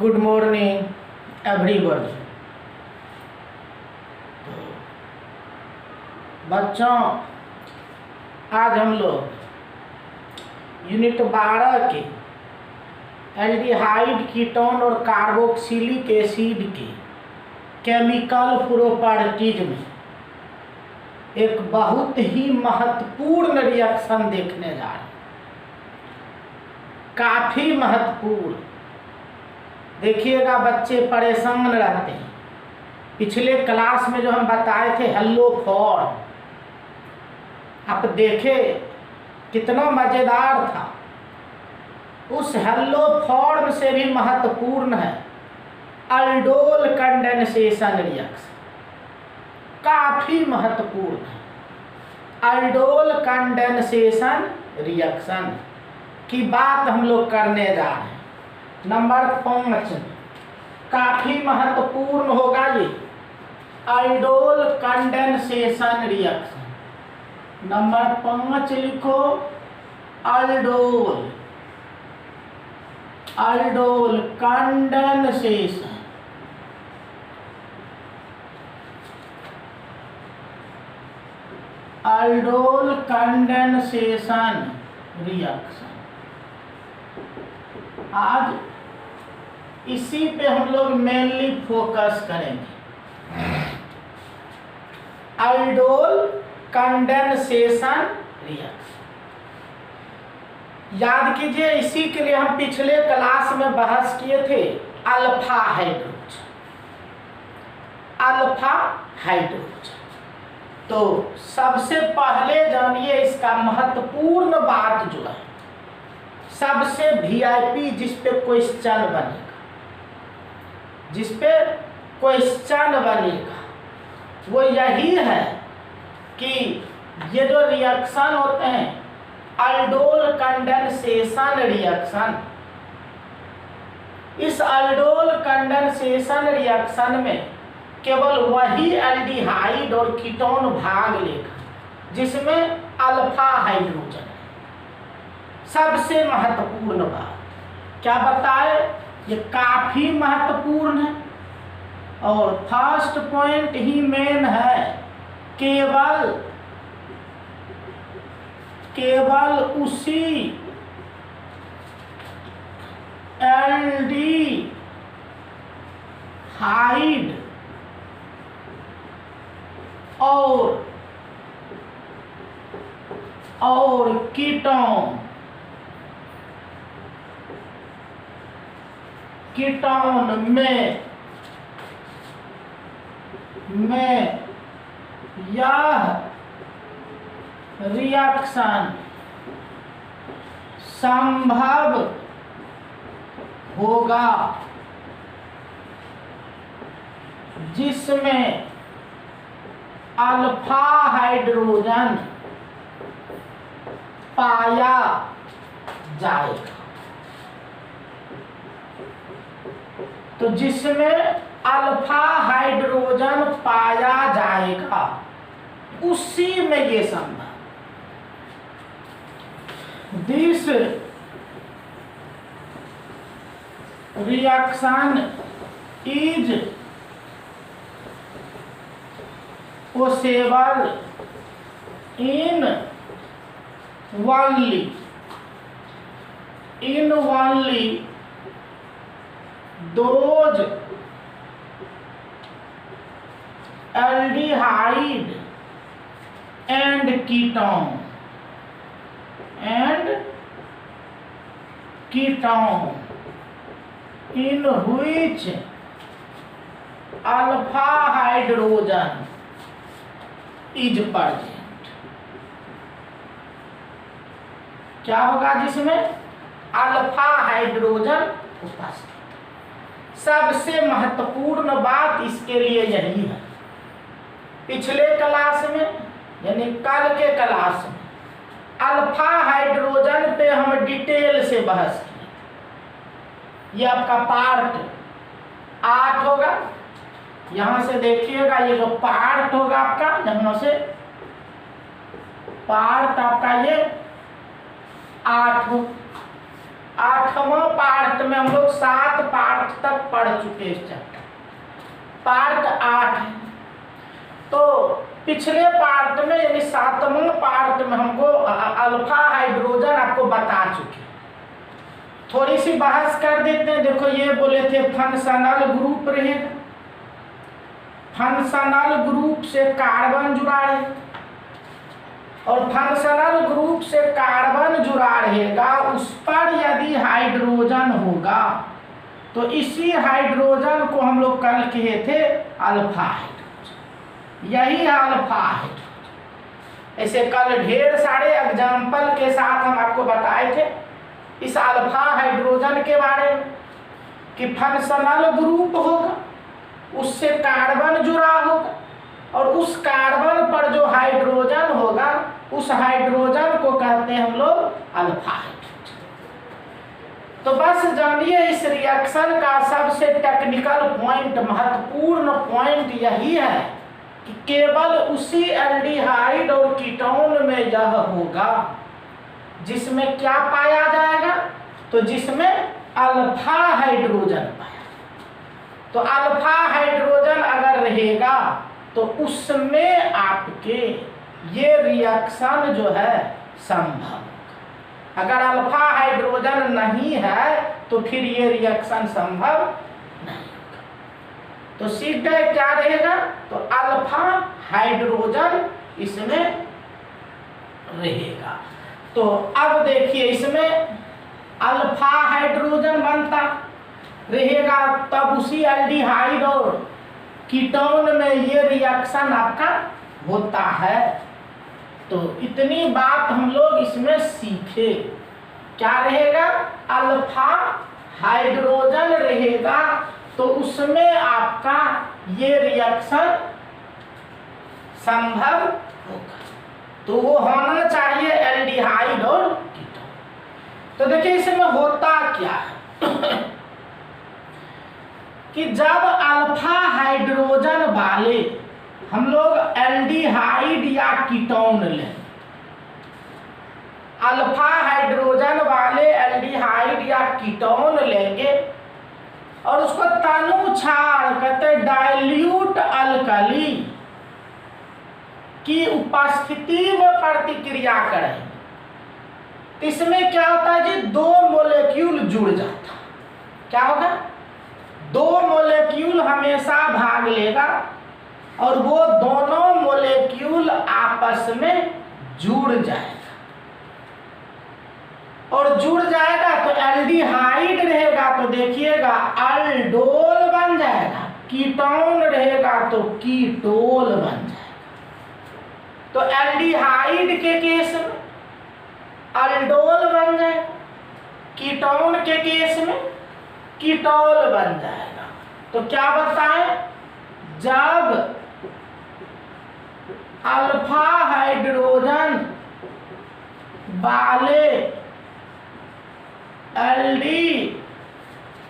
Good morning everyone. बच्चों, आज हम लोग यूनिट 12 के एल्डिहाइड कीटोन और कार्बोक्सिलिक एसिड के केमिकल प्रॉपर्टीज में एक बहुत ही महत्वपूर्ण रिएक्शन देखने जा रहे हैं। काफ़ी महत्वपूर्ण। देखिएगा, बच्चे परेशान रहते हैं। पिछले क्लास में जो हम बताए थे हेलो फॉर्म, आप देखे कितना मज़ेदार था। उस हेलो फॉर्म से भी महत्वपूर्ण है अल्डोल कंडेंसेशन रिएक्शन। काफ़ी महत्वपूर्ण है अल्डोल कंडेंसेशन रिएक्शन की बात हम लोग करने जा रहे हैं। नंबर 5 काफ़ी महत्वपूर्ण होगा ये अल्डोल कंडेंसेशन रिएक्शन। नंबर 5 लिखो, aldol condensation. Aldol condensation reaction. आज इसी पे हम लोग मेनली फोकस करेंगे। अल्डोल कंडेंसेशन रिएक्शन याद कीजिए, इसी के लिए हम पिछले क्लास में बहस किए थे अल्फा हाइड्रोजन। अल्फा हाइड्रोजन तो सबसे पहले जानिए इसका महत्वपूर्ण बात जो है, सबसे वीआईपी जिस पे क्वेश्चन बनेगा वो यही है कि ये जो रिएक्शन होते हैं अल्डोल कंडेंसेशन रिएक्शन, इस अल्डोल कंडेंसेशन रिएक्शन में केवल वही एल्डिहाइड और कीटोन भाग लेगा जिसमें अल्फा हाइड्रोजन है। सबसे महत्वपूर्ण बात क्या बताए, ये काफी महत्वपूर्ण है और फर्स्ट पॉइंट ही मेन है। केवल उसी एल्डिहाइड और कीटोन में यह रिएक्शन संभव होगा जिसमें अल्फा हाइड्रोजन पाया जाएगा। तो जिसमें अल्फा हाइड्रोजन पाया जाएगा उसी में ये संभव। This reaction is possible in only those aldehyde and ketone in which alpha hydrogen is present। क्या होगा जिसमें अल्फा हाइड्रोजन उपस्थित। सबसे महत्वपूर्ण बात इसके लिए यही है। पिछले क्लास में यानी कल के क्लास में अल्फा हाइड्रोजन पे हम डिटेल से बहस किए। ये आपका पार्ट 8 होगा। यहां से देखिएगा, ये जो पार्ट होगा आपका, यहां से पार्ट आपका ये 8 हो। 8वां पार्ट में हम लोग 7 पार्ट तक पढ़ चुके इस चैप्टर। पार्ट 8 है। तो पिछले पार्ट में यानी 7वां पार्ट में हमको अल्फा हाइड्रोजन आपको बता चुके। थोड़ी सी बहस कर देते हैं। देखो ये बोले थे फंक्शनल ग्रुप रहेगा, फंक्शनल ग्रुप से कार्बन जुड़ा रहे और फंक्शनल ग्रुप से कार्बन जुड़ा रहेगा, उस पर यदि हाइड्रोजन होगा तो इसी हाइड्रोजन को हम लोग कल कहे थे अल्फा हाइड्रोजन। यही अल्फा हाइड्रोजन। ऐसे कल ढेर सारे एग्जाम्पल के साथ हम आपको बताए थे इस अल्फा हाइड्रोजन के बारे में कि फंक्शनल ग्रुप होगा, उससे कार्बन जुड़ा होगा और उस कार्बन पर जो हाइड्रोजन होगा उस हाइड्रोजन को कहते हैं हम लोग अल्फा हाइड्रोजन। तो बस जानिए इस रिएक्शन का सबसे टेक्निकल पॉइंट, महत्वपूर्ण पॉइंट यही है कि केवल उसी एल्डिहाइड और कीटोन में यह होगा जिसमें क्या पाया जाएगा, तो जिसमें अल्फा हाइड्रोजन पाया। तो अल्फा हाइड्रोजन अगर रहेगा तो उसमें आपके ये रिएक्शन जो है संभव होगा। अगर अल्फा हाइड्रोजन नहीं है तो फिर ये रिएक्शन संभव नहीं होगा। तो सीधे क्या रहेगा, तो अल्फा हाइड्रोजन इसमें रहेगा। तो अब देखिए इसमें अल्फा हाइड्रोजन बनता रहेगा, तब उसी एल्डिहाइड और कीटोन में ये रिएक्शन आपका होता है। तो इतनी बात हम लोग इसमें सीखे। क्या रहेगा, अल्फा हाइड्रोजन रहेगा तो उसमें आपका ये रिएक्शन संभव होगा। तो वो होना चाहिए एल्डिहाइड और कीटोन। तो देखिए इसमें होता क्या है कि जब अल्फा हाइड्रोजन वाले हम लोग एल्डिहाइड या कीटोन लें, अल्फा हाइड्रोजन वाले एल्डिहाइड या कीटोन लेंगे और उसको तनु क्षार कहते डाइल्यूट अल्कली की उपस्थिति में प्रतिक्रिया करेंगे। तो इसमें क्या होता है जी, 2 मोलेक्यूल जुड़ जाता। क्या होगा, 2 मोलेक्यूल हमेशा भाग लेगा और वो दोनों मोलेक्यूल आपस में जुड़ जाएगा और जुड़ जाएगा तो एल्डिहाइड रहेगा तो देखिएगा अल्डोल बन जाएगा, कीटोन रहेगा तो कीटोल बन जाएगा। तो एल्डिहाइड के केस में अल्डोल बन जाएगा, कीटोन के केस में कीटोल बन जाएगा। तो क्या बताएं, जब अल्फा हाइड्रोजन वाले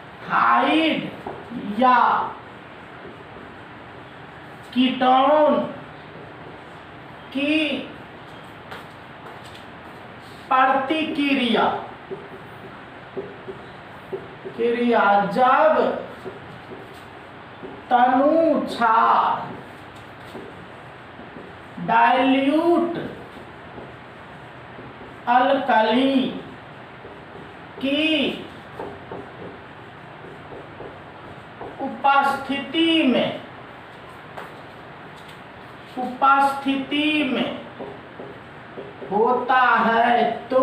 एल्डिहाइड या कीटोन की प्रतिक्रिया जब तनु क्षार डाइल्यूट अल्कली की उपस्थिति में होता है तो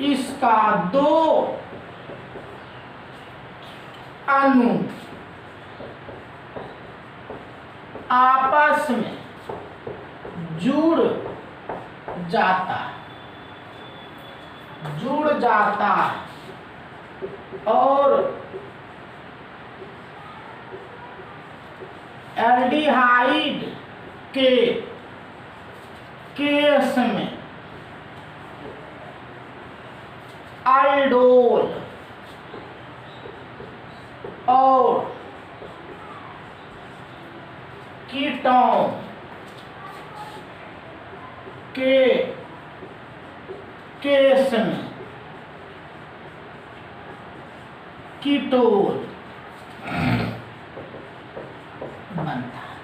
इसका 2 अणु आपस में जुड़ जाता है और एल्डिहाइड के केस में अल्डोल और कीटोन के केस में कीटोन बनता है।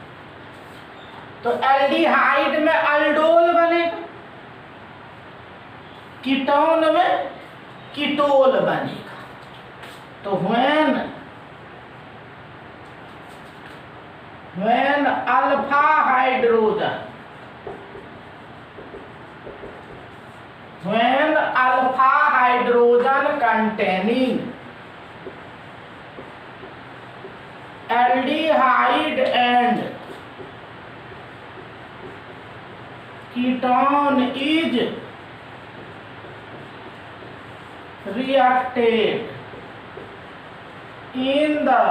तो एल्डिहाइड में अल्डोल बनेगा, कीटोन में कीटोल बनेगा। तो when alpha hydrogen containing aldehyde and ketone is reacted in the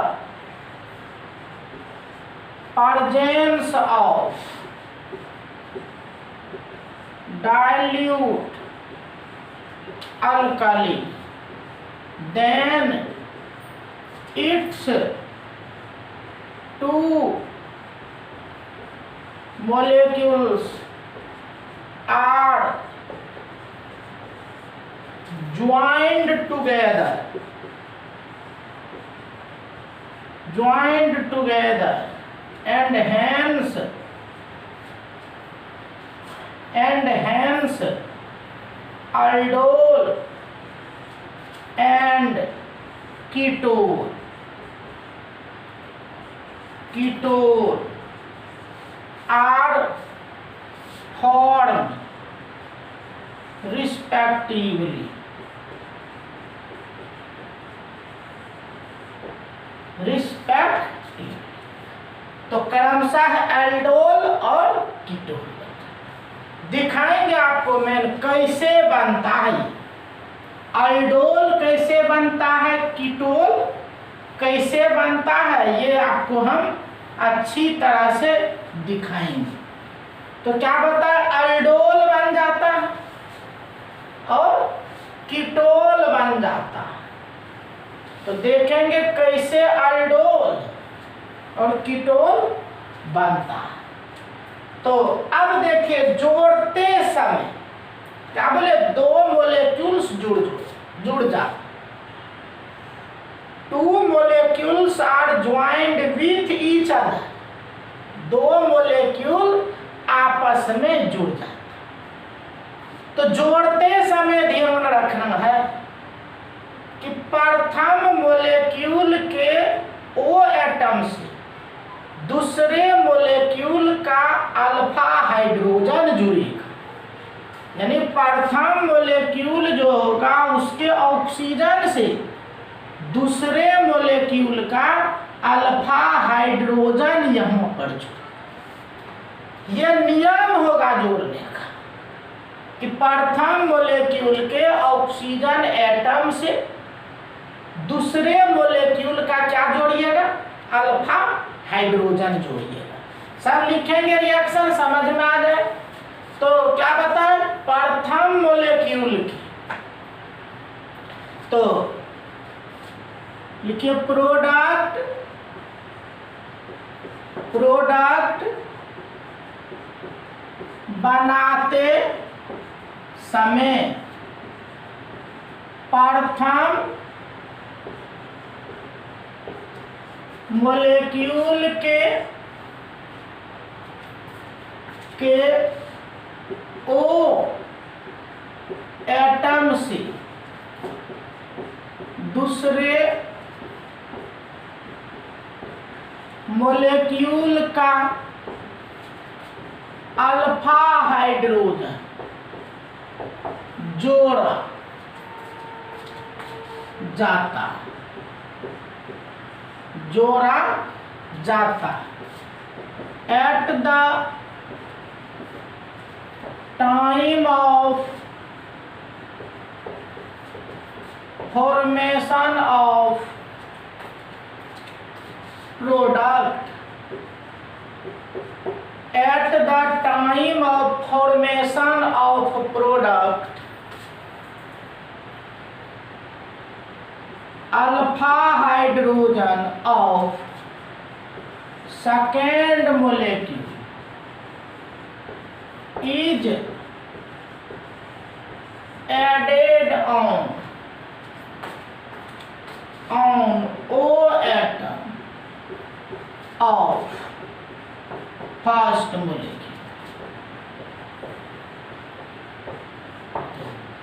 presence of dilute alkali, then its two molecules are joined together and hence aldol and ketone are formed respectively. तो क्रमशः aldol और ketone दिखाएंगे आपको मैं कैसे बनता है। Aldol कैसे बनता है, कीटोन कैसे बनता है, ये आपको हम अच्छी तरह से दिखाएंगे। तो क्या बता, अल्डोल बन जाता है और कीटोल बन जाता है। तो देखेंगे कैसे अल्डोल और कीटोल बनता है। तो अब देखिए, जोड़ते समय क्या बोले, दो मोलेक्यूल्स जुड़ जाते। Two molecules are joined with each other, दो मोलेक्यूल आपस में जुड़ जाते। तो जोड़ते समय ध्यान रखना है कि प्रथम मोलेक्यूल के ओ एटम से दूसरे मोलेक्यूल का अल्फा हाइड्रोजन जुड़ेगा, यानी प्रथम मोलेक्यूल जो होगा उसके ऑक्सीजन से दूसरे मोलेक्यूल का अल्फा हाइड्रोजन यहाँ पर जुड़ेगा। यह नियम होगा जोड़ने का कि प्रथम मोलेक्यूल के ऑक्सीजन एटम से दूसरे मोलेक्यूल का क्या जोड़िएगा, अल्फा हाइड्रोजन जोड़िएगा। सब लिखेंगे, रिएक्शन समझ में आ जाए। तो क्या बताए, प्रथम मोलेक्यूल की, तो लिखिए प्रोडक्ट बनाते समय प्रथम मोलेक्यूल के ओ एटम से दूसरे मोलेक्यूल का अल्फा हाइड्रोजन जोड़ा जाता at the time of formation of product, at the time of formation of product, alpha hydrogen of second molecule is added on O atom of first molecule।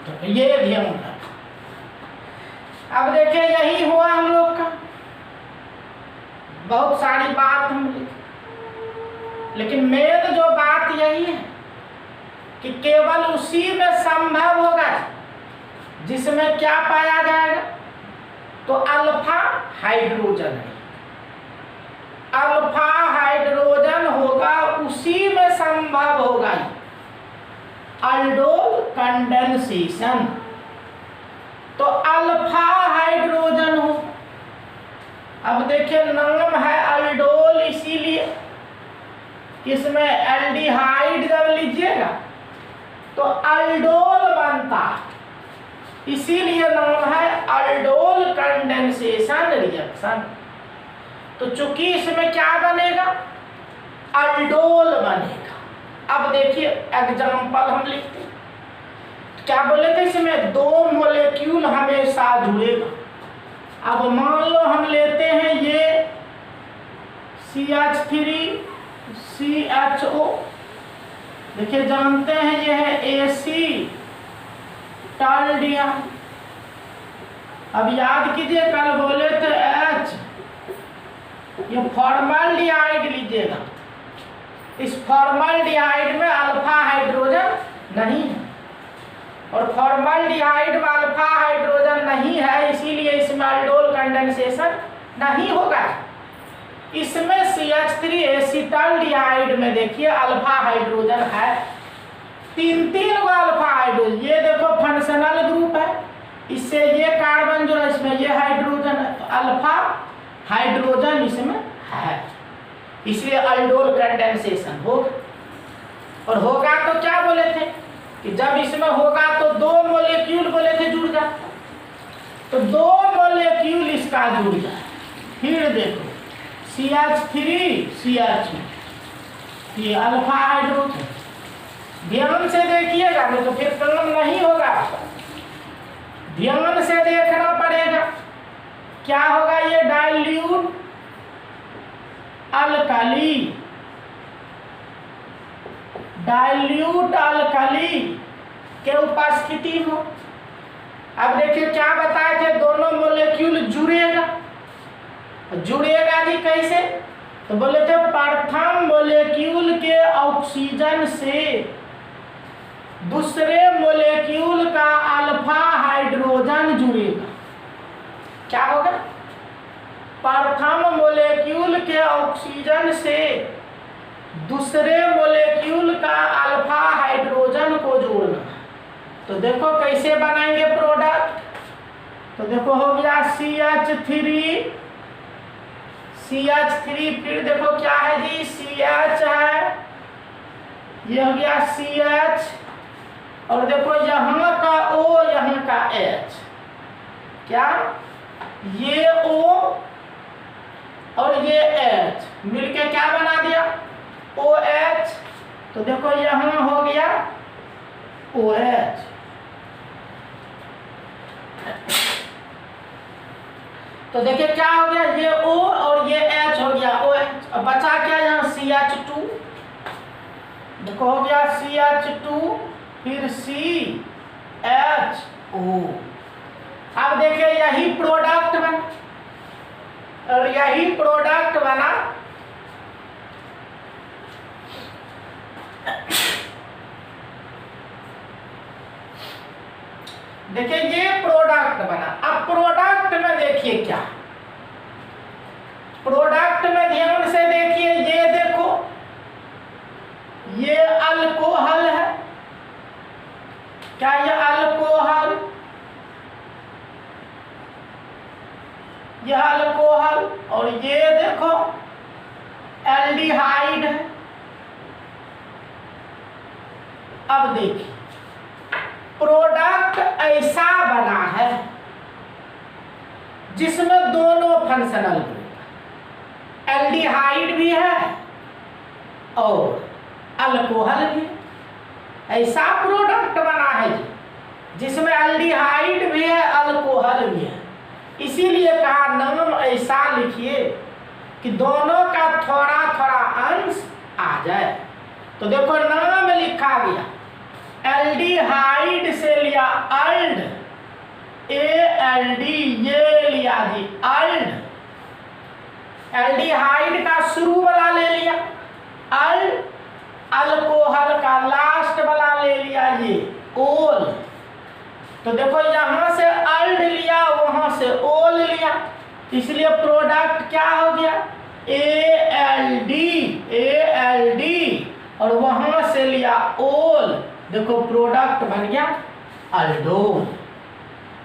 तो ये ध्यान रखो। अब देखिए यही हुआ हम लोग का, बहुत सारी बात हम लिखे, लेकिन मेन जो बात यही है कि केवल उसी में संभव होगा जिसमें क्या पाया जाएगा, तो अल्फा हाइड्रोजन है। अल्फा हाइड्रोजन होगा, उसी में संभव होगा अल्डोल कंडेंसेशन। तो अल्फा हाइड्रोजन हो, अब देखिए नाम है अल्डोल, इसीलिए इसमें एल्डिहाइड जब लीजिएगा तो अल्डोल बनता, इसीलिए नाम है अल्डोल कंडेंसेशन रिएक्शन। तो चूंकि इसमें क्या बनेगा, अल्डोल बनेगा। अब देखिए एग्जांपल हम लिखते हैं, क्या बोले थे, इसमें दो मॉलिक्यूल हमेशा जुड़ेगा। अब मान लो हम लेते हैं ये CH3 CHO, देखिए जानते हैं ये है एसिटाल्डिहाइड। अब याद कीजिए कल बोले थे H, ये फॉर्मल्डिहाइड लीजिएगा। इस फॉर्मल्डिहाइड में अल्फा हाइड्रोजन नहीं है, और फॉर्मल्डिहाइड में अल्फा हाइड्रोजन नहीं है, इसीलिए इसमें अल्डोल कंडेंसेशन नहीं होगा। इसमें CH3 एसिटाल्डिहाइड में देखिए अल्फा हाइड्रोजन है, तीन गो अल्फा हाइड्रोजन। ये देखो फंक्शनल ग्रुप है, इससे ये कार्बन जुड़ा, इसमें ये हाइड्रोजन है, तो अल्फा हाइड्रोजन इसमें है, इसलिए अल्डोल कंडेंसेशन होगा। और होगा तो क्या बोले थे कि जब इसमें होगा तो दो मॉलिक्यूल बोले थे जुड़ जाए, तो दो मॉलिक्यूल इसका जुड़ जाए। फिर देखो CH3 CH2, ये अल्फा हाइड्रोजन, ध्यान से देखिएगा नहीं तो फिर काम नहीं होगा, ध्यान से देखना पड़ेगा। क्या होगा, ये डाइल्यूट अल्कली, डाइल्यूट अल्कली के उपस्थिति में। अब देखिए क्या बताए थे, दोनों मॉलिक्यूल जुड़ेगा। जुड़ेगा जी कैसे, तो बोले थे प्रथम मॉलिक्यूल के ऑक्सीजन से दूसरे मॉलिक्यूल का अल्फा हाइड्रोजन जुड़ेगा। क्या होगा, प्रथम मॉलिक्यूल के ऑक्सीजन से दूसरे मॉलिक्यूल का अल्फा हाइड्रोजन को जोड़ना। तो देखो कैसे बनाएंगे प्रोडक्ट, तो देखो हो गया CH3, फिर देखो क्या है जी, CH है, ये हो गया CH, और देखो यहाँ का O यहाँ का H, क्या ये O और ये H मिलके क्या बना दिया, OH। तो देखो यहाँ हो गया OH। तो देखिए क्या हो गया, ये O और ये H हो गया OH। अब बचा क्या यहाँ CH2, देखो हो गया CH2, फिर CHO। अब देखिए यही प्रोडक्ट बना, और यही प्रोडक्ट बना। देखिए ये प्रोडक्ट बना। अब प्रोडक्ट में देखिए क्या, प्रोडक्ट में ध्यान से देखिए, ये देखो ये अल्कोहल है, क्या ये अल्कोहल, यह अल्कोहल, और ये देखो एल्डिहाइड है। अब देखिए प्रोडक्ट ऐसा बना है जिसमें दोनों फंक्शनल ग्रुप, एल्डिहाइड भी है और अल्कोहल भी, ऐसा प्रोडक्ट बना है जी। जिसमें एल्डिहाइड भी है अल्कोहल भी है। इसीलिए कहा नाम ऐसा लिखिए कि दोनों का थोड़ा थोड़ा अंश आ जाए। तो देखो नाम लिखा गया, एल्डिहाइड से लिया अल्ड, ALD ये लिया जी अल्ड, एल्डिहाइड का शुरू वाला ले लिया अल्ड, अल्कोहल का लास्ट वाला ले लिया ये ओल। तो देखो यहां से अल्ड लिया, वहां से ओल लिया, इसलिए प्रोडक्ट क्या हो गया ALD, और वहां से लिया ओल, देखो प्रोडक्ट बन गया अल्डोल।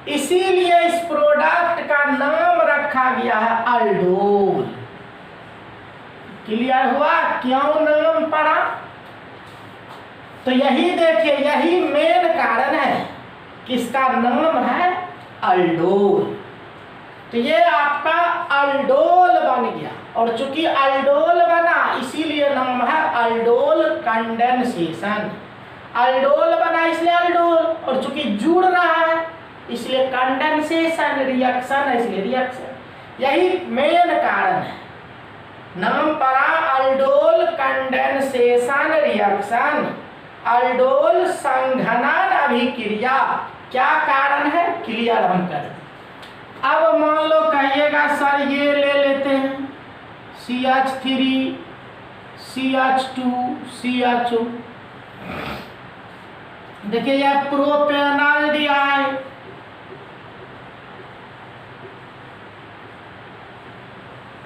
इसीलिए इस प्रोडक्ट का नाम रखा गया है अल्डोल। क्लियर हुआ क्यों नाम पड़ा? तो यही देखिए, यही मेन कारण है कि इसका नाम है अल्डोल। तो ये आपका अल्डोल बन गया, और चूंकि अल्डोल बना इसीलिए नाम है अल्डोल कंडेंसेशन। अल्डोल बना इसलिए अल्डोल, और चूंकि जुड़ रहा है इसलिए कंडेंसेशन, रिएक्शन इसलिए रिएक्शन। यही मेन कारण है, नाम पड़ा अल्डोल कंडेंसेशन रिएक्शन, अल्डोल संघनन अभिक्रिया। क्या कारण है क्लियर हम कर दें। अब मान लो कहिएगा सर ये ले लेते हैं CH3 CH2 CHO, देखिए यह प्रोपेनॉल्डिहाइड,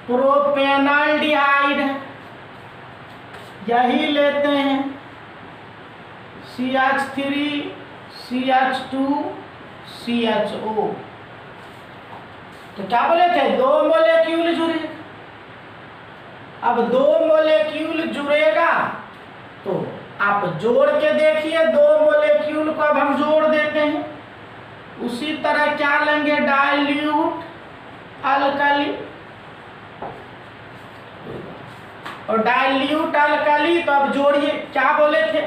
प्रोपेनॉल्डिहाइड यही लेते हैं CH3 CH2 CHO। तो क्या बोले थे, दो मोलेक्यूल जुड़े। अब दो मोलेक्यूल जुड़ेगा तो आप जोड़ के देखिए, दो मोलेक्यूल को अब हम जोड़ देते हैं। उसी तरह क्या लेंगे, डाइल्यूट अल्कली, और डाइल्यूट अल्कली तो अब जोड़िए, क्या बोले थे,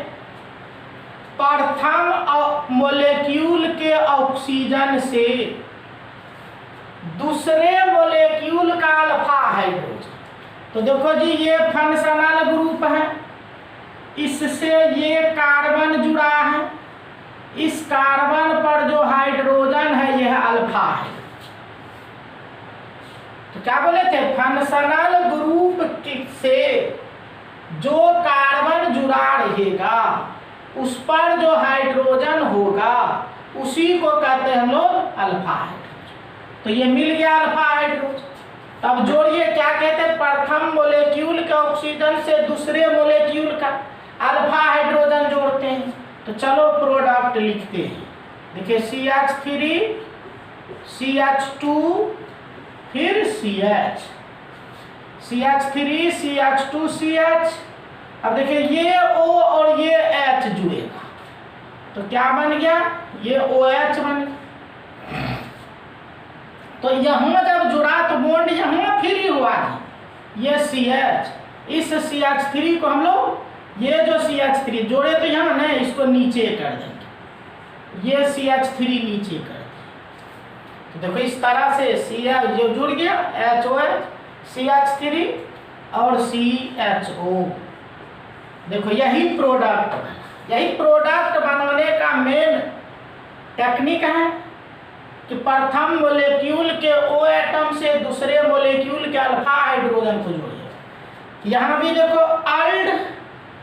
प्रथम मोलेक्यूल के ऑक्सीजन से दूसरे मोलेक्यूल का अल्फा हाइड्रोजन। तो देखो जी ये फंक्शनल ग्रुप है, इससे ये कार्बन जुड़ा है, इस कार्बन पर जो हाइड्रोजन है यह अल्फा है। तो क्या बोले थे, फंक्शनल ग्रुप से जो कार्बन जुड़ा रहेगा उस पर जो हाइड्रोजन होगा उसी को कहते हैं हम लोग अल्फा हाइड्रोजन। तो ये मिल गया अल्फा हाइड्रोजन। तब जोड़िए, क्या कहते हैं, प्रथम मोलेक्यूल के ऑक्सीजन से दूसरे मोलेक्यूल का अल्फा हाइड्रोजन जोड़ते हैं। तो चलो प्रोडक्ट लिखते हैं, देखिए CH3 CH2 फिर CH, CH3 CH2 CH। अब देखिए ये O और ये H जुड़ेगा तो क्या बन गया, ये OH बन गया। तो यहां जब जुड़ा तो बॉन्ड यहां फ्री हुआ है, ये CH, इस CH3 को हम लोग, ये जो CH3 जोड़े तो यहाँ ना इसको नीचे कर देंगे, ये CH3 नीचे कर देंगे। तो देखो इस तरह से CH जो जुड़ गया, HOH CH3 और CHO। देखो यही प्रोडक्ट बना। यही प्रोडक्ट बनाने का मेन टेक्निक है कि प्रथम मोलेक्यूल के O एटम से दूसरे मोलेक्यूल के अल्फा हाइड्रोजन को जोड़िए। यहाँ भी देखो अल्ड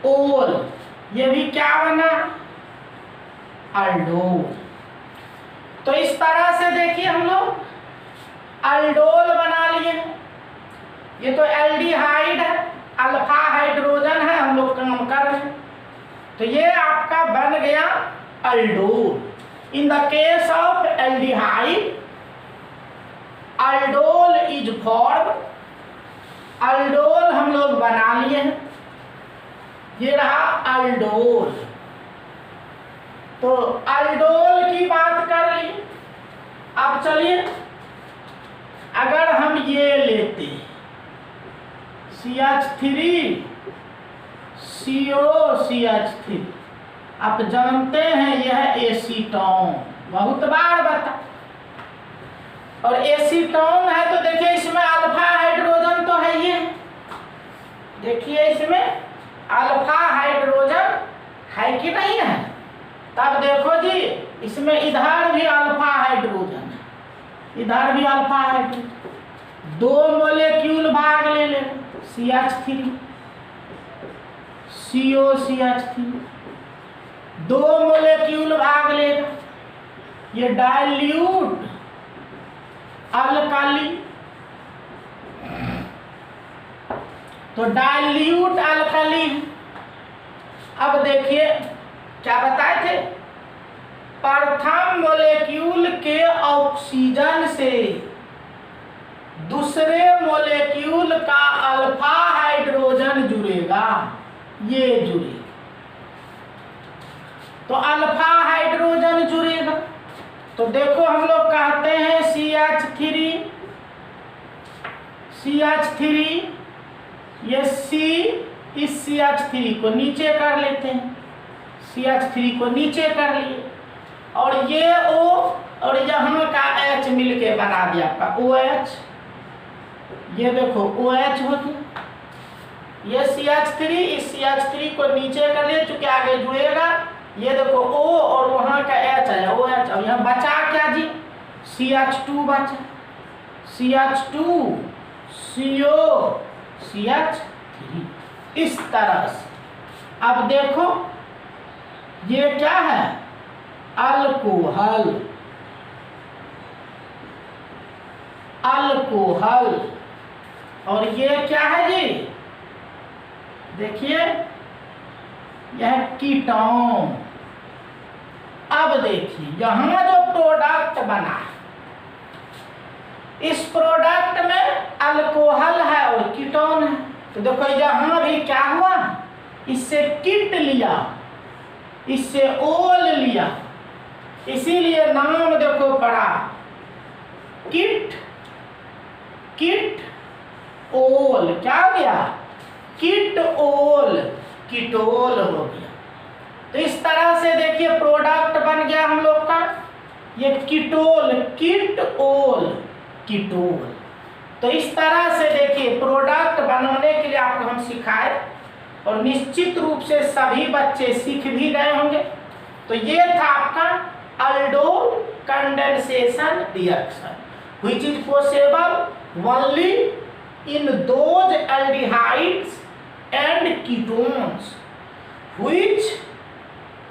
ओल, ये भी क्या बना, अल्डोल। तो इस तरह से देखिए हम लोग अल्डोल बना लिए। ये तो एल्डिहाइड है, अल्फा हाइड्रोजन है, हम लोग काम कर रहे हैं। तो ये आपका बन गया aldol. In the case of aldehyde aldol is form. Aldol हम लोग बना लिए हैं, ये रहा अल्डोल। तो अल्डोल की बात कर ली। अब चलिए अगर हम ये लेते CH3 CO CH3 आप जानते हैं यह एसीटोन, बहुत बार बता। और एसीटोन है तो देखिए इसमें अल्फा हाइड्रोजन तो है, ये देखिए इसमें अल्फा हाइड्रोजन है कि नहीं है। तब देखो जी इसमें इधर भी अल्फा हाइड्रोजन है, इधर भी अल्फा हाइड्रोजन, 2 मोलेक्यूल भाग ले ले, CH3 COCH3, 2 मोलेक्यूल भाग लेगा, ये डाइल्यूट अल्काली, तो डाइल्यूट अल्काली। अब देखिए क्या बताए थे, प्रथम मोलेक्यूल के ऑक्सीजन से दूसरे मोलेक्यूल का अल्फा हाइड्रोजन जुड़ेगा, ये जुड़ेगा, तो अल्फा हाइड्रोजन जुड़ेगा। तो देखो हम लोग कहते हैं CH3, ये C, इस CH3 को नीचे कर लेते हैं, CH3 को नीचे कर लिए, और ये O और यहाँ का H मिलके बना दिया आपका OH, ये देखो OH हो गया, ये CH3, इस CH3 को नीचे कर लिए चूंकि आगे जुड़ेगा, ये देखो O और वहाँ का H है OH, और यहाँ बचा क्या जी, CH2 बचा, CH2 CO CH3, इस तरह से। अब देखो ये क्या है, अल्कोहल, अल्कोहल, और ये क्या है जी, देखिए यह कीटोन। अब देखिए यहां जो प्रोडक्ट बना है, इस प्रोडक्ट में अल्कोहल है और कीटोन है, तो देखो यहां भी क्या हुआ, इससे किट लिया, इससे ओल लिया, इसीलिए नाम देखो पड़ा किट, किट ओल, क्या हो गया, किट ओल, कीटोल हो गया। तो इस तरह से देखिए प्रोडक्ट बन गया हम लोग का ये कीटोल, किट ओल, कीटोल। तो इस तरह से देखिए प्रोडक्ट बनाने के लिए आपको हम सिखाए, और निश्चित रूप से सभी बच्चे सीख भी गए होंगे। तो ये था आपका aldol condensation reaction which is possible only in those aldehydes and ketones which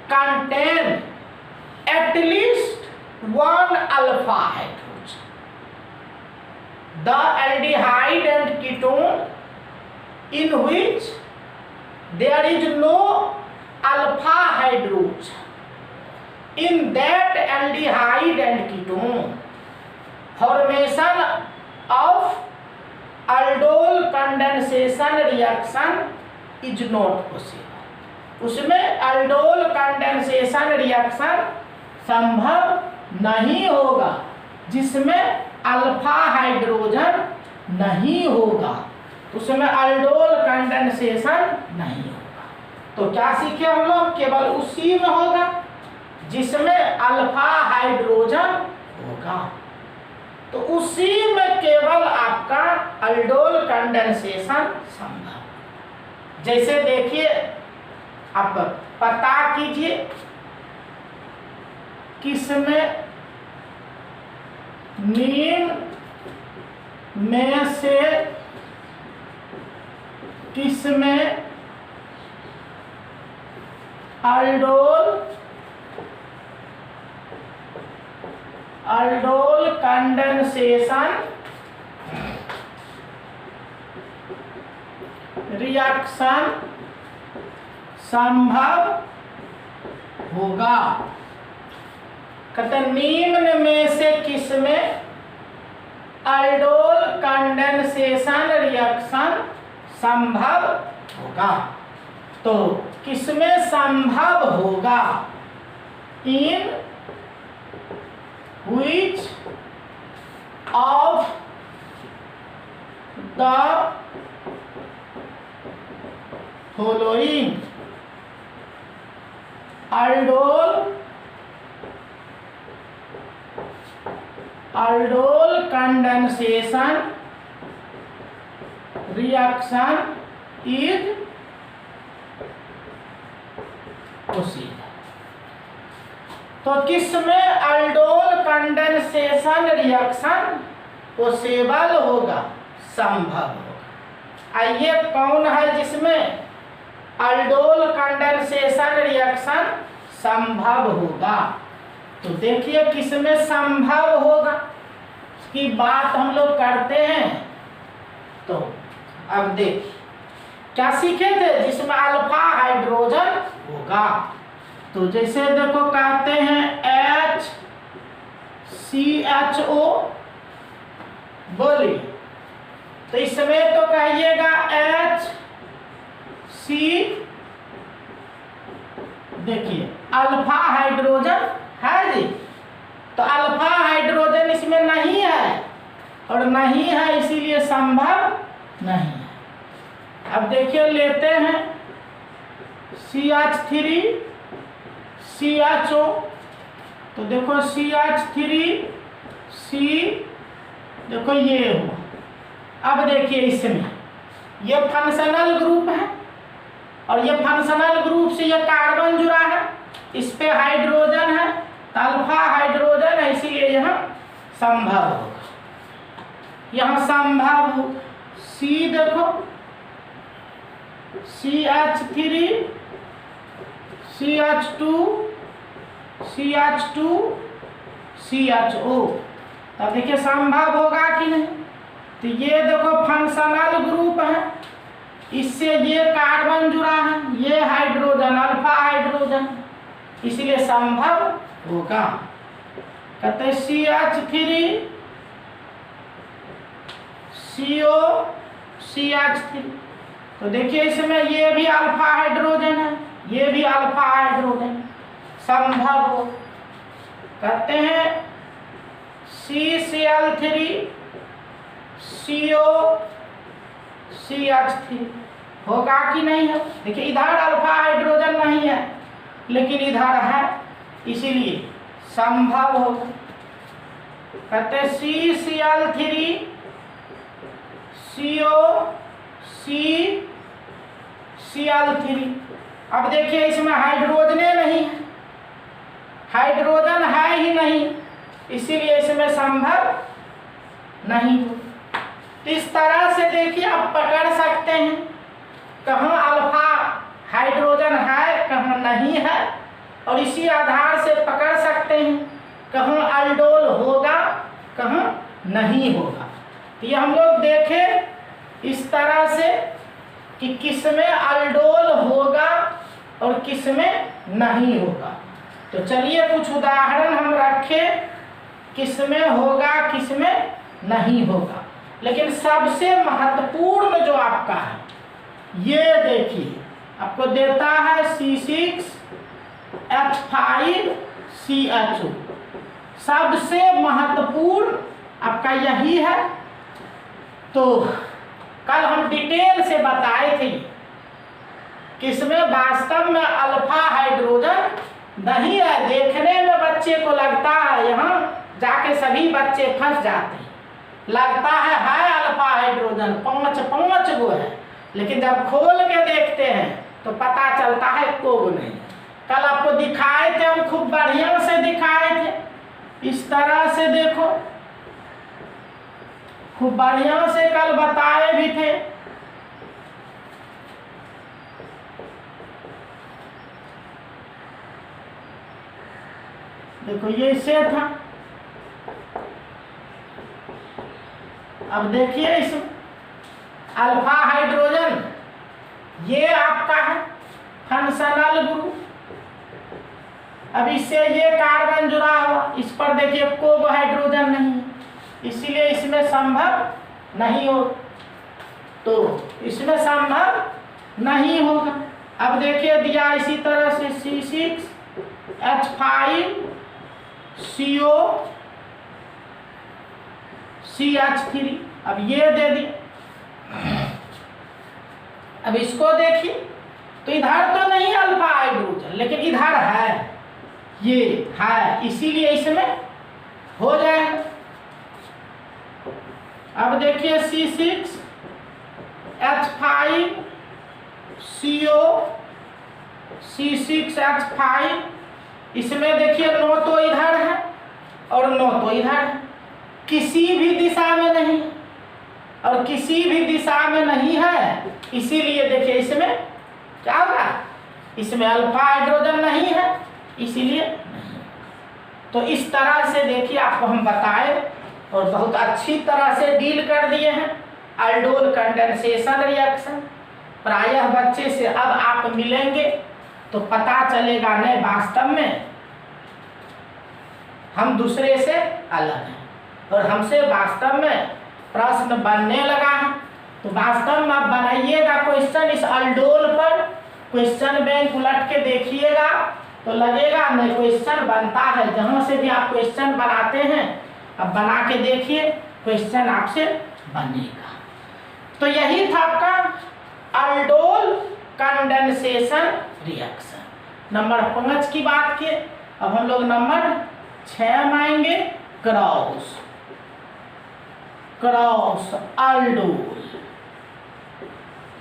contain at least one alpha hydrogen. The aldehyde and ketone in which there is no alpha hydrogen, in that aldehyde and ketone formation of aldol condensation reaction is not possible. उसमें aldol condensation reaction संभव नहीं होगा जिसमें alpha hydrogen नहीं होगा, उसमें aldol condensation नहीं होगा। तो क्या सीखे हम लोग, केवल उसी में होगा जिसमें अल्फा हाइड्रोजन होगा, तो उसी में केवल आपका aldol कंडेंसेशन संभव। जैसे देखिए आप पता कीजिए किसमें नीम में से किसमें aldol कंडेंसेशन रिएक्शन संभव होगा। कहते निम्न में से किसमें aldol कंडेंसेशन रिएक्शन संभव होगा। तो किसमें संभव होगा, इन which of the following aldol condensation reaction is possible। तो किसमें aldol condensation reaction पॉसिबल होगा, संभव होगा। आइए कौन है जिसमें aldol condensation reaction संभव होगा? तो देखिए किसमें संभव होगा की बात हम लोग करते हैं। तो अब देखिए क्या सीखे थे, जिसमें अल्फा हाइड्रोजन होगा। तो जैसे देखो कहते हैं HCHO, बोलिए तो इसमें तो कहिएगा HC, देखिए अल्फा हाइड्रोजन है जी, तो अल्फा हाइड्रोजन इसमें नहीं है और नहीं है, इसीलिए संभव नहीं है। अब देखिए लेते हैं CH3 CHO, तो देखो CH3 C, देखो ये हुआ। अब देखिए इसमें ये फंक्शनल ग्रुप है और ये फंक्शनल ग्रुप से ये कार्बन जुड़ा है, इस पे हाइड्रोजन है, तो अल्फा हाइड्रोजन है, इसीलिए यहाँ संभव होगा, यहाँ संभव होगा। C देखो CH3 CH2 CH2 CHO, तब देखिए संभव होगा कि नहीं। तो ये देखो फंक्शनल ग्रुप है, इससे ये कार्बन जुड़ा है, ये हाइड्रोजन अल्फा हाइड्रोजन, इसलिए संभव होगा। कहते CH3 CO CH3, तो देखिए इसमें ये भी अल्फा हाइड्रोजन है, ये भी अल्फा हाइड्रोजन, संभव हो। कहते हैं CCl3 CO CH3, होगा कि नहीं है। देखिए इधर अल्फा हाइड्रोजन नहीं है लेकिन इधर है, इसीलिए संभव होगा। कहते हैं CCl3 CO CCl3, अब देखिए इसमें हाइड्रोजने नहीं है, हाइड्रोजन है ही नहीं, इसीलिए इसमें संभव नहीं हो। इस तरह से देखिए आप पकड़ सकते हैं कहाँ अल्फा हाइड्रोजन है कहाँ नहीं है, और इसी आधार से पकड़ सकते हैं कहाँ अल्डोल होगा कहाँ नहीं होगा। तो ये हम लोग देखें इस तरह से कि किसमें अल्डोल होगा और किसमें नहीं होगा। तो चलिए कुछ उदाहरण हम रखें किसमें होगा किसमें नहीं होगा। लेकिन सबसे महत्वपूर्ण जो आपका है ये देखिए, आपको देता है C6H5CHO, सबसे महत्वपूर्ण आपका यही है। तो कल हम डिटेल से बताए थे कि इसमें वास्तव में अल्फा हाइड्रोजन नहीं है। देखने में बच्चे को लगता है, यहाँ जाके सभी बच्चे फंस जाते हैं, लगता है अल्फा हाइड्रोजन पांच गो है, लेकिन जब खोल के देखते हैं तो पता चलता है को नहीं। कल आपको दिखाए थे, हम खूब बढ़िया से दिखाए थे, इस तरह से देखो खूब बढ़िया से कल बताए भी थे। देखो ये से था। अब देखिए इस अल्फा हाइड्रोजन ये आपका है फंक्शनल ग्रुप। अब इससे ये कार्बन जुड़ा हुआ, इस पर देखिए कोई हाइड्रोजन नहीं है, इसीलिए इसमें संभव नहीं हो, तो इसमें संभव नहीं होगा। अब देखिए दिया इसी तरह से C6H5CO CH3, अब ये दे दी। अब इसको देखिए तो इधर तो नहीं अल्फा हाइड्रोजन, लेकिन इधर है, ये है, इसीलिए इसमें हो जाएगा। अब देखिए C6H5CO, C6H5, इसमें देखिए 9 तो इधर है और 9 तो इधर है, किसी भी दिशा में नहीं, और किसी भी दिशा में नहीं है, इसीलिए देखिए इसमें क्या होगा, इसमें अल्फा हाइड्रोजन नहीं है, इसीलिए नहीं। तो इस तरह से देखिए आपको हम बताए और बहुत अच्छी तरह से डील कर दिए हैं aldol कंडेंसेशन रिएक्शन। प्रायः बच्चे से अब आप मिलेंगे तो पता चलेगा नहीं, वास्तव में हम दूसरे से अलग हैं और हमसे वास्तव में प्रश्न बनने लगा है। तो वास्तव में आप बनाइएगा क्वेश्चन इस aldol पर, क्वेश्चन बैंक उलट के देखिएगा तो लगेगा नहीं क्वेश्चन बनता है। जहां से भी आप क्वेश्चन बनाते हैं अब बना के देखिए, क्वेश्चन आपसे बनेगा। तो यही था आपका aldol कंडेंसेशन रिएक्शन। नंबर 5 की बात किए, अब हम लोग नंबर 6 में आएंगे, cross aldol,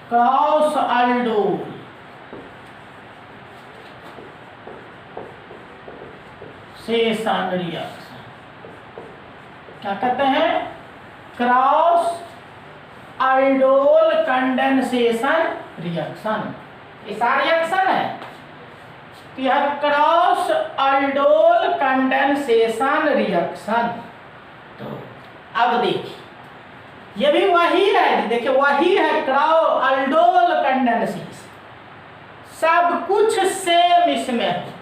cross aldol session reaction. क्या कहते हैं, क्रॉस aldol कंडेंसेशन रिएक्शन, ऐसा रिएक्शन है। तो यह क्रॉस aldol कंडेंसेशन रिएक्शन। तो अब देखिए ये भी वही है, देखिए वही है क्रॉस aldol कंडेंसेशन, सब कुछ सेम इसमें होगा,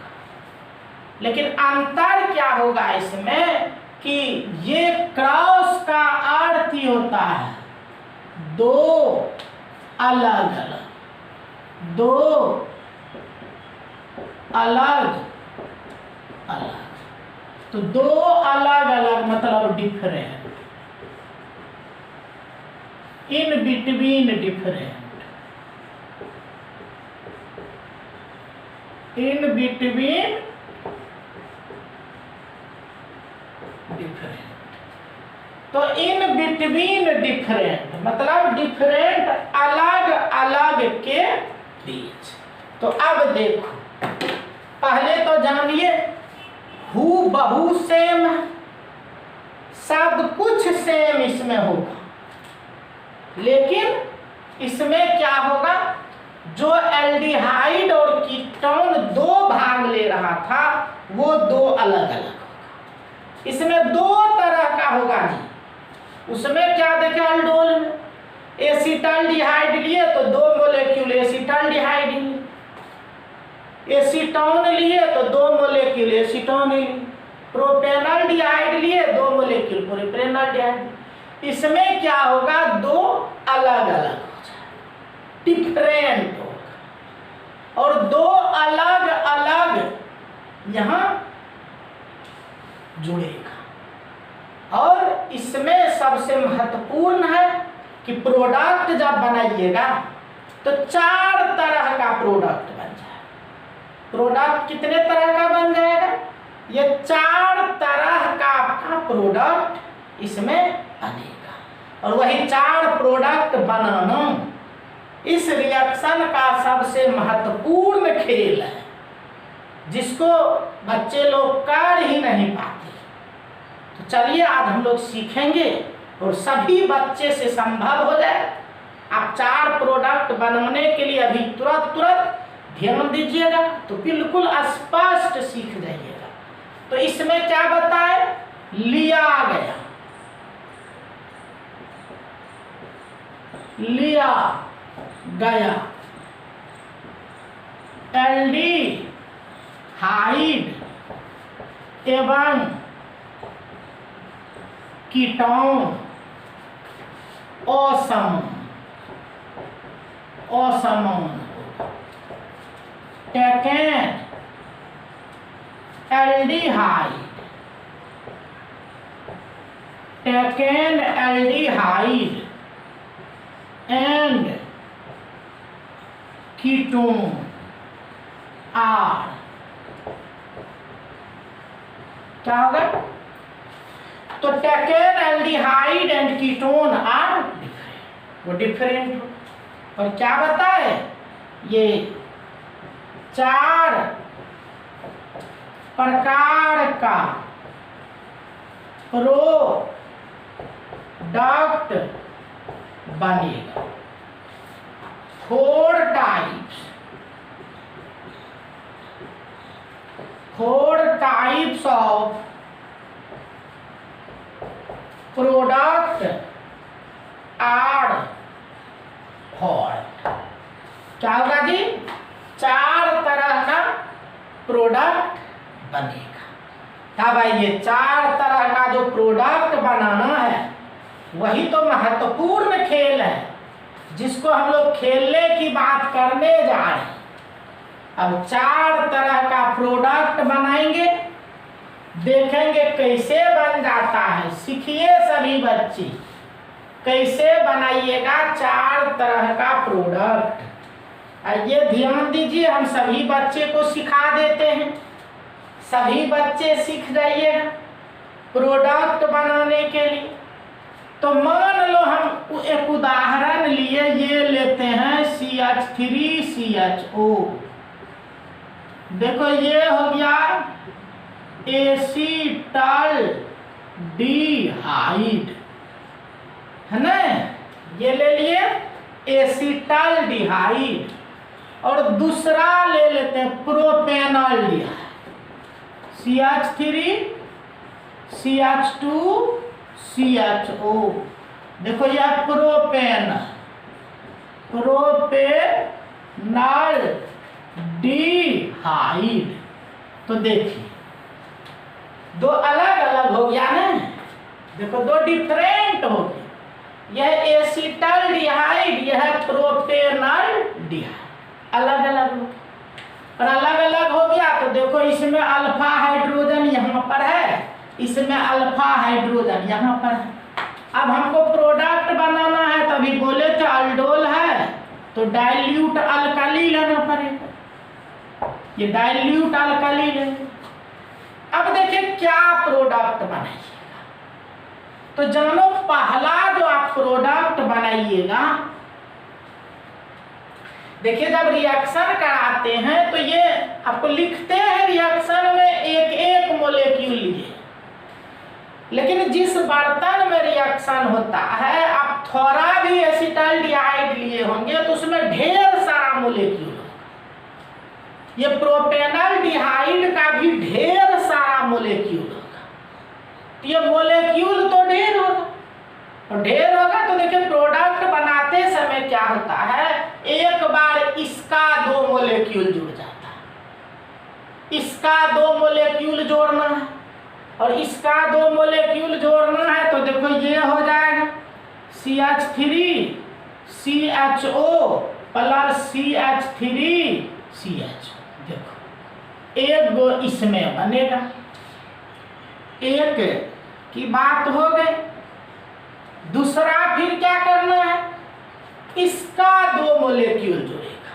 लेकिन अंतर क्या होगा इसमें कि ये क्रॉस का अर्थ ही होता है दो अलग अलग, तो दो अलग अलग मतलब different, in between different, in between different. तो इन बिटवीन डिफरेंट मतलब डिफरेंट, अलग अलग के बीच। तो अब देखो, पहले तो जानिए हूबहू सेम है, सब कुछ सेम इसमें होगा, लेकिन इसमें क्या होगा, जो एल्डिहाइड और कीटोन 2 भाग ले रहा था वो 2 अलग अलग होगा। इसमें 2 तरह का होगा जी। उसमें क्या देखे, aldol में एसिटाल्डिहाइड लिए तो 2 मोलेक्यूल एसिटाल्डिहाइड लिए, एसीटोन लिए तो 2 मोलेक्यूल एसीटोन लिए, प्रोपेनॉल्डिहाइड लिए 2 मोलेक्यूल प्रोपेनॉल्डिहाइड। इसमें क्या होगा, 2 अलग अलग हो जाए, डिफरेंट होगा, और 2 अलग अलग यहाँ जुड़ेगा। और इसमें सबसे महत्वपूर्ण है कि प्रोडक्ट जब बनाइएगा तो 4 तरह का प्रोडक्ट बन जाए। प्रोडक्ट कितने तरह का बन जाएगा, ये 4 तरह का आपका प्रोडक्ट इसमें बनेगा, और वही 4 प्रोडक्ट बनाना इस रिएक्शन का सबसे महत्वपूर्ण खेल है, जिसको बच्चे लोग कर ही नहीं पाते। तो चलिए आज हम लोग सीखेंगे और सभी बच्चे से संभव हो जाए। आप 4 प्रोडक्ट बनाने के लिए अभी तुरंत ध्यान दीजिएगा तो बिल्कुल स्पष्ट सीख जाइएगा। तो इसमें क्या बताए, लिया गया एल्डिहाइड एवं कीटोन असमान taken aldehyde and ketone are क्या होगा? तो taken, aldehyde and ketone are different, वो डिफरेंट हो। और क्या बताए? ये 4 प्रकार का प्रोडक्ट बनेगा। 4 types of product are formed. क्या होगा जी? 4 तरह का प्रोडक्ट बनेगा। तब ये 4 तरह का जो प्रोडक्ट बनाना है वही तो महत्वपूर्ण खेल है, जिसको हम लोग खेलने की बात करने जा रहे हैं। अब 4 तरह का प्रोडक्ट बनाएंगे, देखेंगे कैसे बन जाता है। सीखिए सभी बच्चे, कैसे बनाइएगा 4 तरह का प्रोडक्ट। आइए ध्यान दीजिए, हम सभी बच्चे को सिखा देते हैं, सभी बच्चे सीख जाइएगा प्रोडक्ट बनाने के लिए। तो मान लो हम एक उदाहरण लिए, ये लेते हैं CH3CHO। देखो ये हो गया एसीटल डिहाइड, है ना? ये ले लिए एसीटल डिहाइड। और दूसरा ले लेते हैं प्रोपेनल डिहाइड, CH3 CH2 CHO। देखो यह प्रोपेनल डिहाइड। तो देखिए 2 अलग अलग हो गया ना, देखो 2 डिफरेंट हो गए। यह एसीटल डिहाइड, यह प्रोपेनल डिहाइड, अलग अलग हो गया। और अलग अलग हो गया तो देखो इसमें अल्फा हाइड्रोजन यहाँ पर है, इसमें अल्फा हाइड्रोजन यहाँ पर है। अब हमको प्रोडक्ट बनाना है, तभी बोले थे अल्डोल है तो डाइल्यूट अल्कली लेना पड़ेगा। ये डाइल्यूट अल्कली लेंगे। अब देखिए क्या प्रोडक्ट बनाइएगा। तो जानो पहला जो आप प्रोडक्ट बनाइएगा, देखिए जब रिएक्शन कराते हैं तो ये आपको लिखते हैं रिएक्शन में एक एक मोलेक्यूल लिए, लेकिन जिस बर्तन में रिएक्शन होता है आप थोड़ा भी एसिटाइल डिहाइड लिए होंगे तो उसमें ढेर सारा मोलेक्यूल होगा। ये प्रोपेनल डिहाइड का भी ढेर सारा मोलेक्यूल होगा। ये मोलेक्यूल तो ढेर होगा, और ढेर होगा तो देखिए प्रोडक्ट बनाते समय क्या होता है, एक बार इसका 2 मोलेक्यूल जुड़ जाता है, इसका 2 मोलेक्यूल जोड़ना है और इसका 2 मोलेक्यूल जोड़ना है। तो देखो ये हो जाएगा CH3 CHO plus CH3 CHO। देखो एक गो इसमें बनेगा, एक की बात हो गई। दूसरा फिर क्या करना है, इसका 2 मोलेक्यूल जोड़ेगा,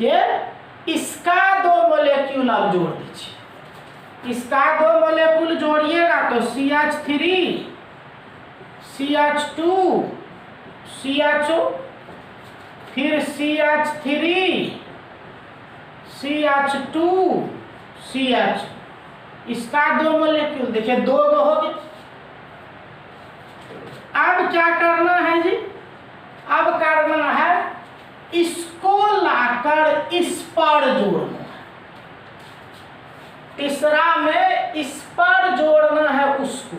ये इसका 2 मोलेक्यूल अब जोड़ दीजिए। इसका 2 मोलेक्यूल जोड़िएगा तो CH3 CH2 CHO, फिर CH3 CH2 CH, इसका 2 मोलेक्यूल देखिए 2 हो गए। अब क्या करना है जी, अब करना है इसको लाकर इस पर जोड़ना है। तीसरा में इस पर जोड़ना है, उसको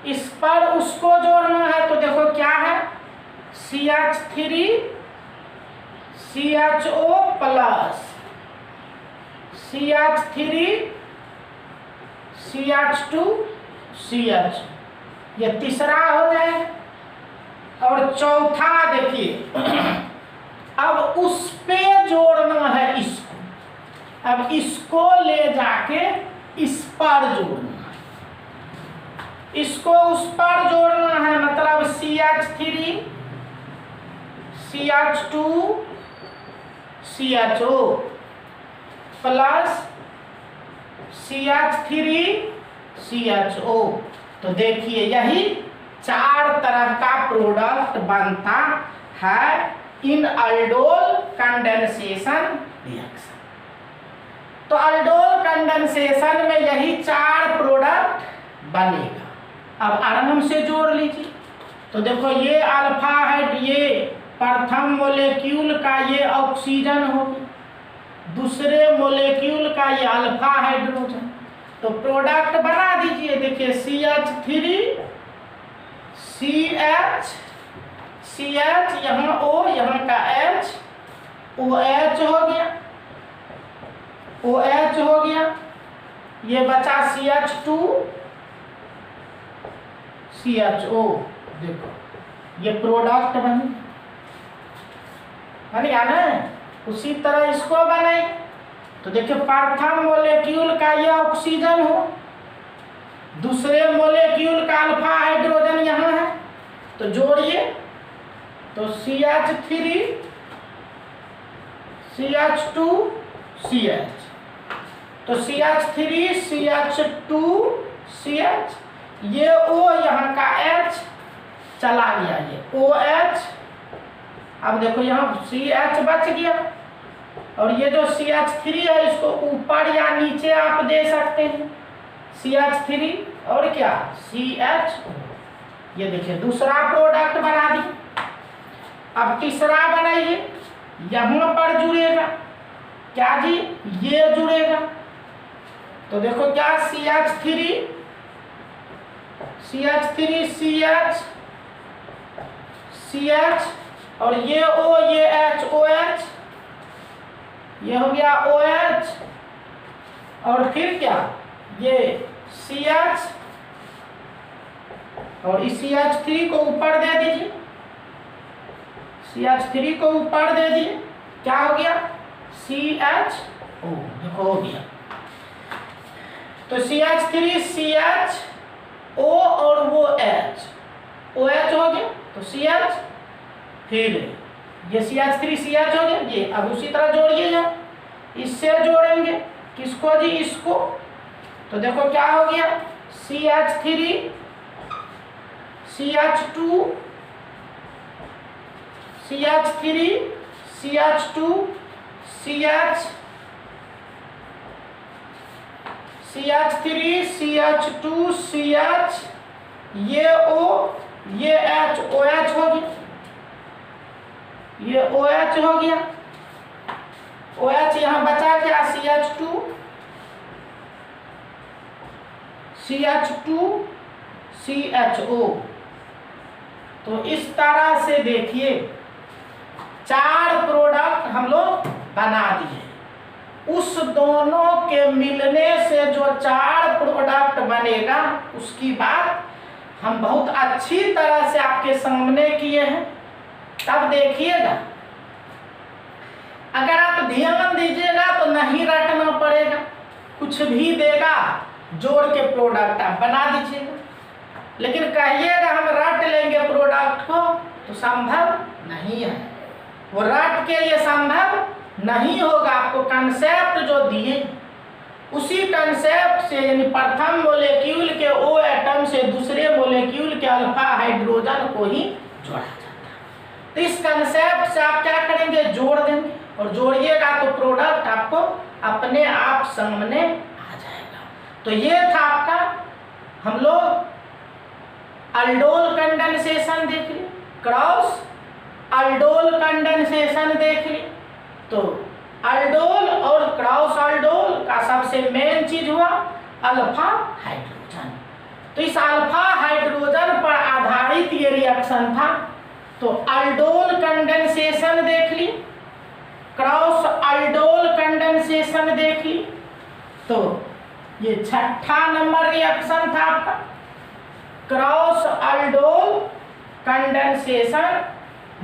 इस पर उसको जोड़ना है। तो देखो क्या है CH3 CHO plus CH3 CH2 CH, ये तीसरा हो जाए। और चौथा देखिए अब उस पे जोड़ना है इसको, अब इसको ले जाके इस पर जोड़ना है, इसको उस पर जोड़ना है। मतलब CH3 CH2 CHO plus CH3 CHO। तो देखिए यही 4 तरह का प्रोडक्ट बनता है इन अल्डोल कंडेंसेशन रिएक्शन। तो अल्डोल कंडेंसेशन में यही 4 प्रोडक्ट बनेगा। अब आराम से जोड़ लीजिए। तो देखो ये अल्फा है, ये प्रथम मोलेक्यूल का ये ऑक्सीजन हो गया, दूसरे मोलेक्यूल का ये अल्फा हाइड्रोजन। तो प्रोडक्ट बना दीजिए। देखिए CH3 CH यहाँ O यहाँ का H, OH हो गया, OH हो गया, ये बचा CH2 CHO। देखो ये प्रोडक्ट बन गया ना। उसी तरह इसको बनाए। तो देखिए प्रथम मोलेक्यूल का ये ऑक्सीजन हो, दूसरे मोलेक्यूल का अल्फा हाइड्रोजन यहाँ है, तो जोड़िए। तो CH3 CH2 CH, तो CH3 CH2 CH, ये O यहाँ का H चला गया, ये OH। अब देखो यहाँ CH बच गया, और ये जो CH3 है इसको ऊपर या नीचे आप दे सकते हैं। CH3 और क्या CHO। ये देखिए दूसरा प्रोडक्ट बना दी। अब तीसरा बनाइए। यहाँ पर जुड़ेगा क्या जी, ये जुड़ेगा। तो देखो क्या CH3 CH CH और ये O ये H OH, ये हो गया OH, और फिर क्या ये CH, और इस CH3 को ऊपर दे दीजिए, CH3 को ऊपर दे दिए, क्या हो गया CHO। देखो हो गया। तो CH3 CHO और वो H OH हो गया, तो CH, फिर ये CH3 CH हो गया ये। अब उसी तरह जोड़िएगा, इससे जोड़ेंगे किसको जी, इसको। तो देखो क्या हो गया CH3 CH2 CH3 CH2 CH, CH3 CH2 CH, ये O ये H OH हो गया, ये OH हो गया, OH यहाँ बचा क्या CH2 CH2 CHO। तो इस तरह से देखिए 4 प्रोडक्ट हम लोग बना दिए। उस दोनों के मिलने से जो 4 प्रोडक्ट बनेगा उसकी बात हम बहुत अच्छी तरह से आपके सामने किए हैं। तब देखिएगा, अगर आप ध्यान दीजिएगा तो नहीं रटना पड़ेगा, कुछ भी देगा जोड़ के प्रोडक्ट आप बना दीजिएगा। लेकिन कहिएगा हम रट लेंगे प्रोडक्ट को, तो संभव नहीं है। वो रट के ये संभव नहीं होगा। आपको कंसेप्ट जो दिए उसी कंसेप्ट से, यानी प्रथम मोलेक्यूल के O एटम से दूसरे मोलेक्यूल के अल्फा हाइड्रोजन को ही जोड़ा जाता है। तो इस कंसेप्ट से आप क्या करेंगे, जोड़ देंगे, और जोड़िएगा तो प्रोडक्ट आपको अपने आप सामने आ जाएगा। तो ये था आपका, हम लोग अल्डोल कंडेंसेशन देख लिए, क्रॉस अल्डोल कंडेंसेशन देख लिए। तो अल्डोल और क्रॉस अल्डोल का सबसे मेन चीज हुआ अल्फा हाइड्रोजन। तो इस अल्फा हाइड्रोजन पर आधारित ये रिएक्शन था। तो अल्डोल कंडेंसेशन देख ली, क्रॉस अल्डोल कंडेंसेशन देख ली। तो ये 6ठा नंबर रिएक्शन था आपका, क्रॉस अल्डोल कंडेंसेशन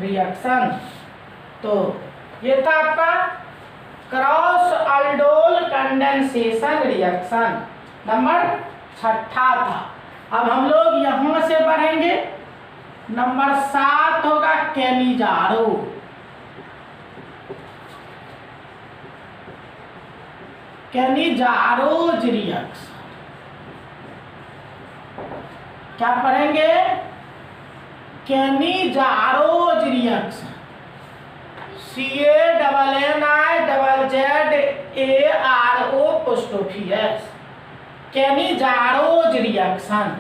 रिएक्शन। तो ये था आपका cross aldol condensation reaction number 6ठा था। अब हम लोग यहां से बढ़ेंगे, नंबर 7 होगा केमिकल कैनिजारो, कैनिजारोज रिएक्शन। क्या पढ़ेंगे? कैनिजारोज रिएक्शन, CANNIZARO', कैनिजारोज रिएक्शन।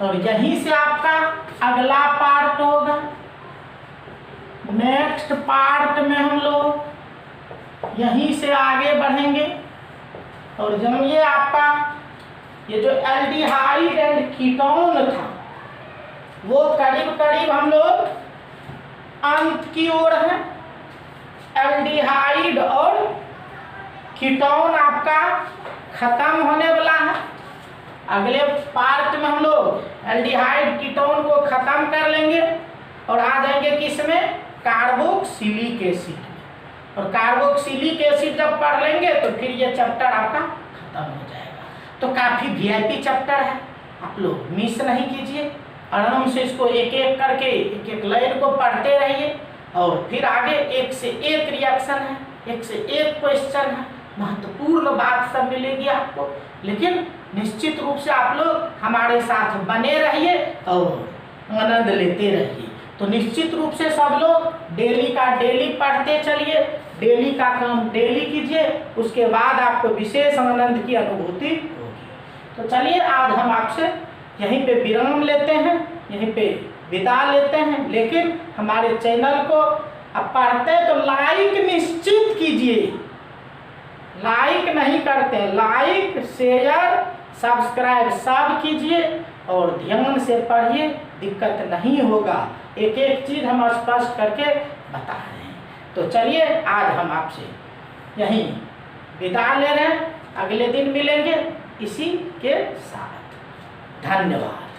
और यहीं से आपका अगला पार्ट होगा। नेक्स्ट पार्ट में हम लोग यहीं से आगे बढ़ेंगे। और जब ये आपका ये जो एल्डिहाइड एंड कीटोन था वो करीब करीब हम लोग अंत की ओर है। एल्डिहाइड और कीटोन आपका खत्म होने वाला है। अगले पार्ट में हम लोग एल्डिहाइड कीटोन को खत्म कर लेंगे और आ जाएंगे किसमें? कार्बोक्सिलिक एसिड में। और कार्बोक्सिलिक एसिड जब पढ़ लेंगे तो फिर ये चैप्टर आपका खत्म हो जाएगा। तो काफ़ी VIP चैप्टर है, आप लोग मिस नहीं कीजिए। आराम से इसको एक एक करके एक एक लाइन को पढ़ते रहिए। और फिर आगे एक से एक रिएक्शन है, एक से एक क्वेश्चन है, महत्वपूर्ण बात सब मिलेगी आपको। लेकिन निश्चित रूप से आप लोग हमारे साथ बने रहिए और आनंद लेते रहिए। तो निश्चित रूप से सब लोग डेली का डेली पढ़ते चलिए, डेली का काम डेली कीजिए, उसके बाद आपको विशेष आनंद की अनुभूति होगी। तो चलिए आज हम आपसे यहीं पे विराम लेते हैं, यहीं पे विदा लेते हैं। लेकिन हमारे चैनल को अब पढ़ते हैं तो लाइक निश्चित कीजिए। लाइक नहीं करते, लाइक शेयर सब्सक्राइब सब कीजिए और ध्यान से पढ़िए, दिक्कत नहीं होगा। एक एक चीज़ हम स्पष्ट करके बता रहे हैं। तो चलिए आज हम आपसे यहीं विदा ले रहे हैं, अगले दिन मिलेंगे इसी के साथ। धन्यवाद।